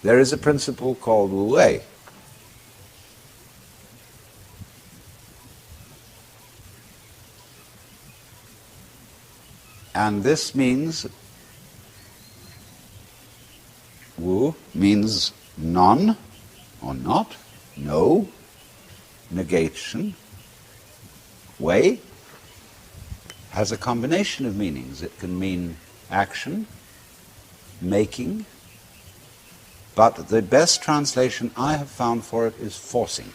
there is a principle called Wu Wei. And this means, Wu means none or not, no, negation. Wei has a combination of meanings. It can mean action, making, but the best translation I have found for it is forcing.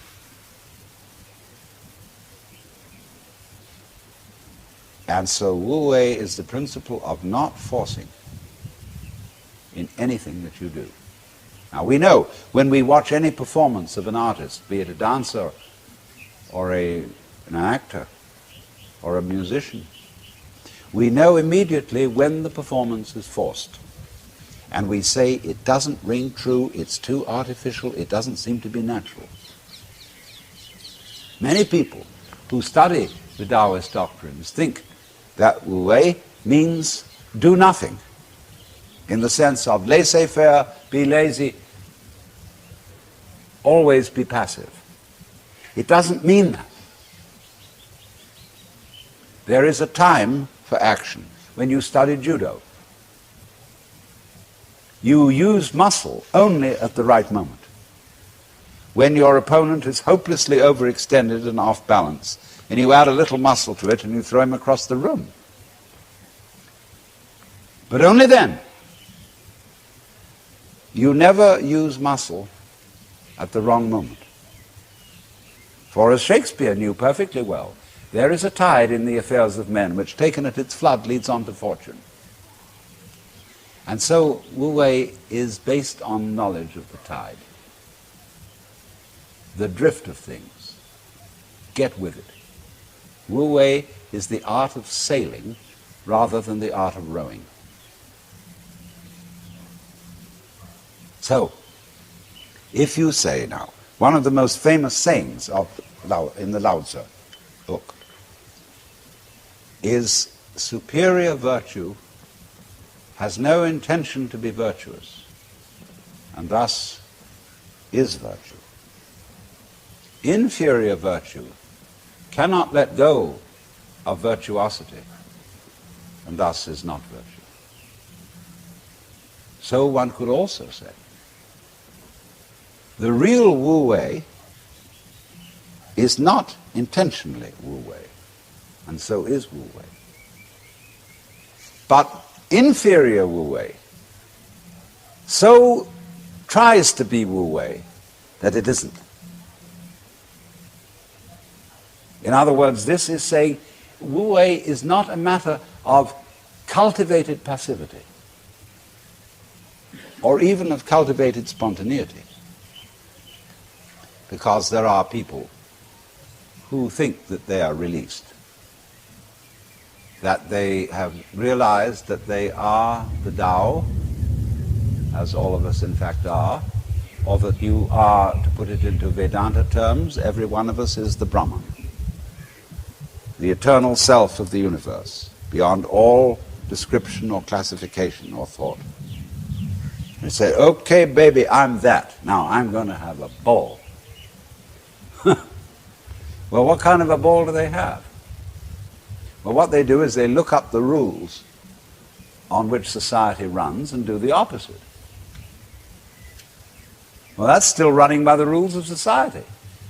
And so Wu Wei is the principle of not forcing in anything that you do. Now we know when we watch any performance of an artist, be it a dancer or an actor or a musician, we know immediately when the performance is forced. And we say it doesn't ring true, it's too artificial, it doesn't seem to be natural. Many people who study the Taoist doctrines think that Wu Wei means do nothing, in the sense of laissez-faire, be lazy, always be passive. It doesn't mean that. There is a time for action. When you study judo, you use muscle only at the right moment. When your opponent is hopelessly overextended and off balance, and you add a little muscle to it and you throw him across the room. But only then. You never use muscle at the wrong moment. For as Shakespeare knew perfectly well, there is a tide in the affairs of men which, taken at its flood, leads on to fortune. And so Wu Wei is based on knowledge of the tide, the drift of things. Get with it. Wu Wei is the art of sailing rather than the art of rowing. So, if you say now, one of the most famous sayings in the Lao Tzu book is superior virtue has no intention to be virtuous, and thus is virtue. Inferior virtue cannot let go of virtuosity, and thus is not virtue. So one could also say, the real Wu Wei is not intentionally Wu Wei, and so is Wu Wei. But inferior Wu Wei so tries to be Wu Wei that it isn't. In other words, this is saying Wu Wei is not a matter of cultivated passivity or even of cultivated spontaneity, because there are people who think that they are released, that they have realized that they are the Tao, as all of us in fact are, or that you are, to put it into Vedanta terms, every one of us is the Brahman, the eternal self of the universe, beyond all description or classification or thought. They say, okay, baby, I'm that. Now I'm going to have a ball. Well, what kind of a ball do they have? Well, what they do is they look up the rules on which society runs and do the opposite. Well, that's still running by the rules of society.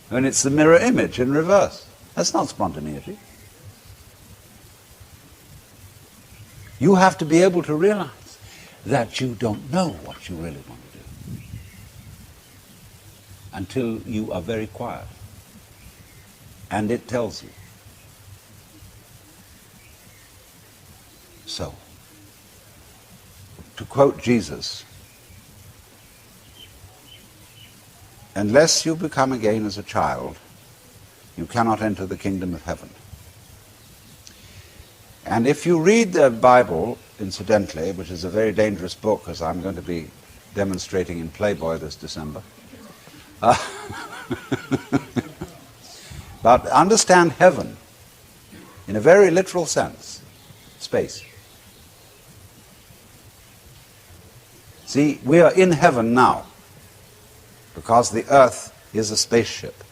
And it's the mirror image in reverse. That's not spontaneity. You have to be able to realize that you don't know what you really want to do until you are very quiet. And it tells you. So, to quote Jesus, unless you become again as a child, you cannot enter the kingdom of heaven. And if you read the Bible, incidentally, which is a very dangerous book, as I'm going to be demonstrating in Playboy this December, but understand heaven in a very literal sense, space. See, we are in heaven now. because the earth is a spaceship,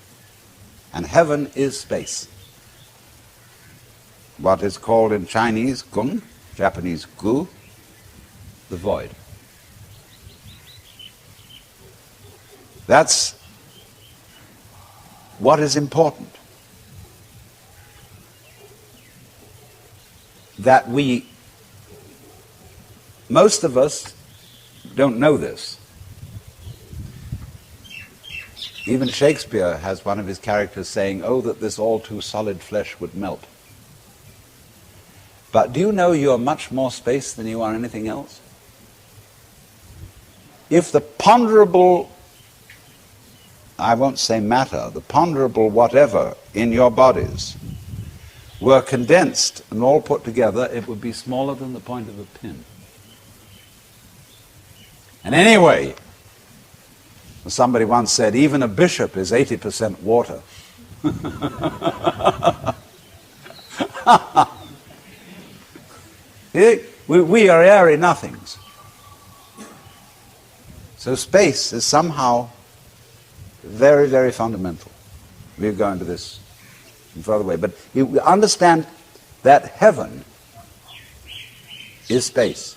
and heaven is space. What is called in Chinese gung, Japanese gu, the void. That's what is important. That most of us don't know this. Even Shakespeare has one of his characters saying, "Oh, that this all too solid flesh would melt." But do you know you're much more space than you are anything else? If the ponderable, I won't say matter, the ponderable whatever in your bodies were condensed and all put together, it would be smaller than the point of a pin. And anyway, somebody once said, even a bishop is 80% water. We are airy nothings. So space is somehow very, very fundamental. We'll go into this in further way. But you understand that heaven is space.